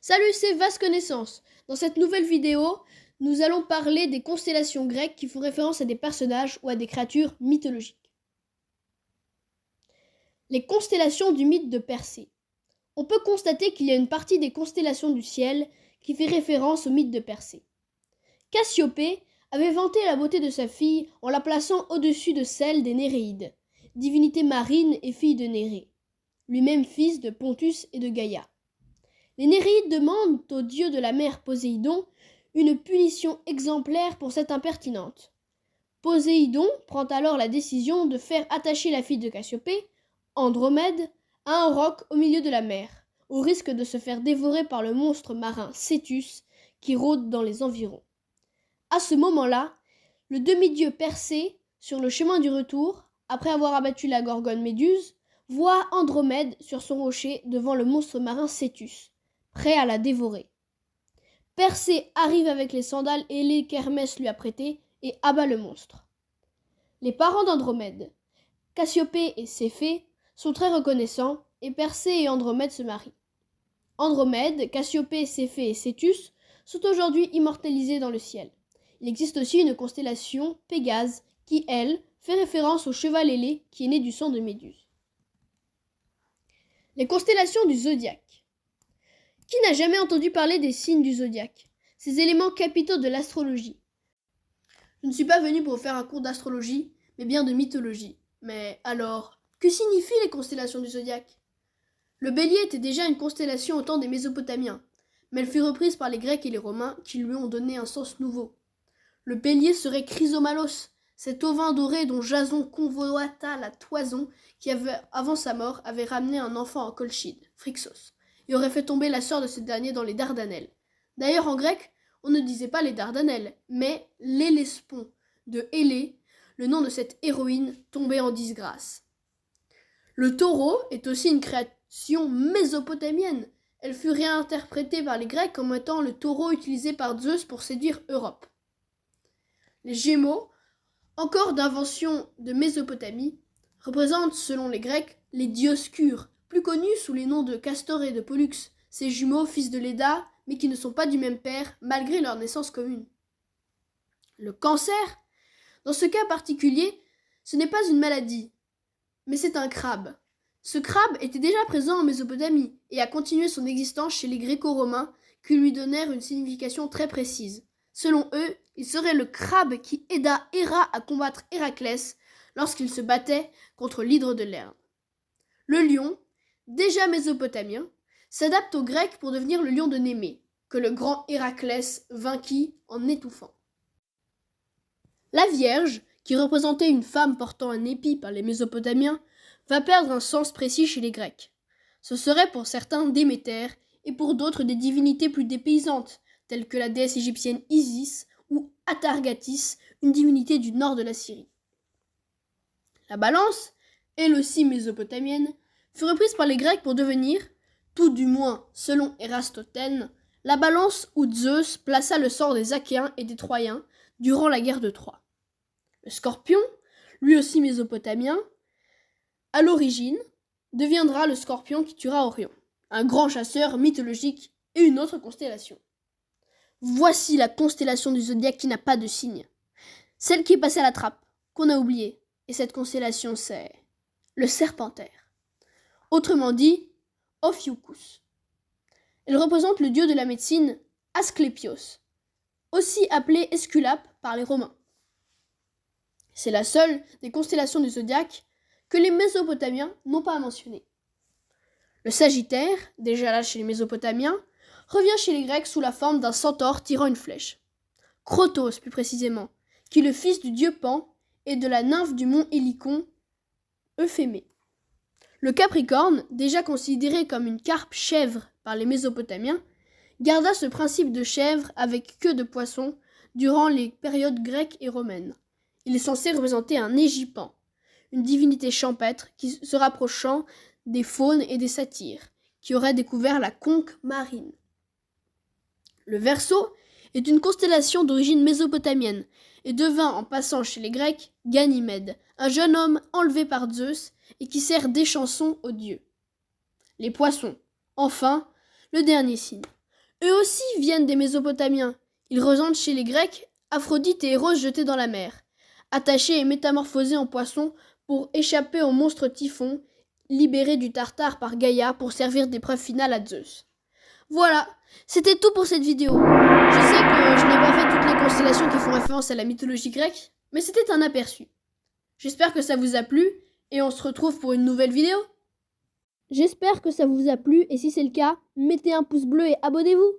Salut, c'est Vaste Connaissance. Dans cette nouvelle vidéo, nous allons parler des constellations grecques qui font référence à des personnages ou à des créatures mythologiques. Les constellations du mythe de Persée. On peut constater qu'il y a une partie des constellations du ciel qui fait référence au mythe de Persée. Cassiopée avait vanté la beauté de sa fille en la plaçant au-dessus de celle des Néréides, divinité marine et fille de Nérée, lui-même fils de Pontus et de Gaïa. Les Néréides demandent au dieu de la mer Poséidon une punition exemplaire pour cette impertinente. Poséidon prend alors la décision de faire attacher la fille de Cassiopée, Andromède, à un roc au milieu de la mer, au risque de se faire dévorer par le monstre marin Cétus qui rôde dans les environs. À ce moment-là, le demi-dieu Persée, sur le chemin du retour, après avoir abattu la gorgone Méduse, voit Andromède sur son rocher devant le monstre marin Cétus, prêt à la dévorer. Persée arrive avec les sandales ailées qu'Hermès lui a prêtées et abat le monstre. Les parents d'Andromède, Cassiopée et Céphée, sont très reconnaissants et Persée et Andromède se marient. Andromède, Cassiopée, Céphée et Cétus sont aujourd'hui immortalisés dans le ciel. Il existe aussi une constellation, Pégase, qui, elle, fait référence au cheval ailé qui est né du sang de Méduse. Les constellations du zodiaque. Qui n'a jamais entendu parler des signes du zodiaque, ces éléments capitaux de l'astrologie? Je ne suis pas venu pour faire un cours d'astrologie, mais bien de mythologie. Mais alors, que signifient les constellations du zodiaque? Le bélier était déjà une constellation au temps des Mésopotamiens, mais elle fut reprise par les Grecs et les Romains qui lui ont donné un sens nouveau. Le bélier serait Chrysomalos, cet ovin doré dont Jason convoita la toison qui, avant sa mort, avait ramené un enfant en Colchide, Phrixos, et aurait fait tomber la sœur de ce dernier dans les Dardanelles. D'ailleurs, en grec, on ne disait pas les Dardanelles, mais l'Hellespont de Hélé, le nom de cette héroïne tombée en disgrâce. Le taureau est aussi une création mésopotamienne. Elle fut réinterprétée par les Grecs comme étant le taureau utilisé par Zeus pour séduire Europe. Les Gémeaux, encore d'invention de Mésopotamie, représentent, selon les Grecs, les Dioscures, plus connus sous les noms de Castor et de Pollux, ces jumeaux fils de Léda, mais qui ne sont pas du même père, malgré leur naissance commune. Le cancer, dans ce cas particulier, ce n'est pas une maladie, mais c'est un crabe. Ce crabe était déjà présent en Mésopotamie et a continué son existence chez les Gréco-Romains qui lui donnèrent une signification très précise. Selon eux, il serait le crabe qui aida Héra à combattre Héraclès lorsqu'il se battait contre l'hydre de Lerne. Le lion, déjà mésopotamien, s'adapte aux Grecs pour devenir le lion de Némée, que le grand Héraclès vainquit en étouffant. La Vierge, qui représentait une femme portant un épi par les Mésopotamiens, va perdre un sens précis chez les Grecs. Ce serait pour certains Déméter et pour d'autres des divinités plus dépaysantes, telles que la déesse égyptienne Isis ou Atargatis, une divinité du nord de la Syrie. La balance, elle aussi mésopotamienne, fut reprise par les Grecs pour devenir, tout du moins selon Érastotène, la balance où Zeus plaça le sort des Achéens et des Troyens durant la guerre de Troie. Le scorpion, lui aussi mésopotamien, à l'origine, deviendra le scorpion qui tuera Orion, un grand chasseur mythologique et une autre constellation. Voici la constellation du zodiaque qui n'a pas de signe. Celle qui est passée à la trappe, qu'on a oubliée. Et cette constellation, c'est le Serpentaire. Autrement dit, Ophiuchus. Elle représente le dieu de la médecine, Asclépios, aussi appelé Esculape par les Romains. C'est la seule des constellations du zodiaque que les Mésopotamiens n'ont pas mentionné. Le Sagittaire, déjà là chez les Mésopotamiens, revient chez les Grecs sous la forme d'un centaure tirant une flèche. Crotos, plus précisément, qui est le fils du dieu Pan et de la nymphe du mont Hélicon, Euphémée. Le Capricorne, déjà considéré comme une carpe chèvre par les Mésopotamiens, garda ce principe de chèvre avec queue de poisson durant les périodes grecques et romaines. Il est censé représenter un égipan, une divinité champêtre qui se rapprochant des faunes et des satyres, qui auraient découvert la conque marine. Le Verseau est une constellation d'origine mésopotamienne et devint, en passant chez les Grecs, Ganymède, un jeune homme enlevé par Zeus et qui sert d'échanson aux dieux. Les Poissons, enfin, le dernier signe. Eux aussi viennent des Mésopotamiens. Ils ressentent chez les Grecs Aphrodite et Eros jetés dans la mer, attachés et métamorphosés en poissons pour échapper au monstre Typhon, libéré du Tartare par Gaïa pour servir d'épreuve finale à Zeus. Voilà, c'était tout pour cette vidéo. Je sais que je n'ai pas fait toutes les constellations qui font référence à la mythologie grecque, mais c'était un aperçu. J'espère que ça vous a plu et on se retrouve pour une nouvelle vidéo. J'espère que ça vous a plu et si c'est le cas, mettez un pouce bleu et abonnez-vous.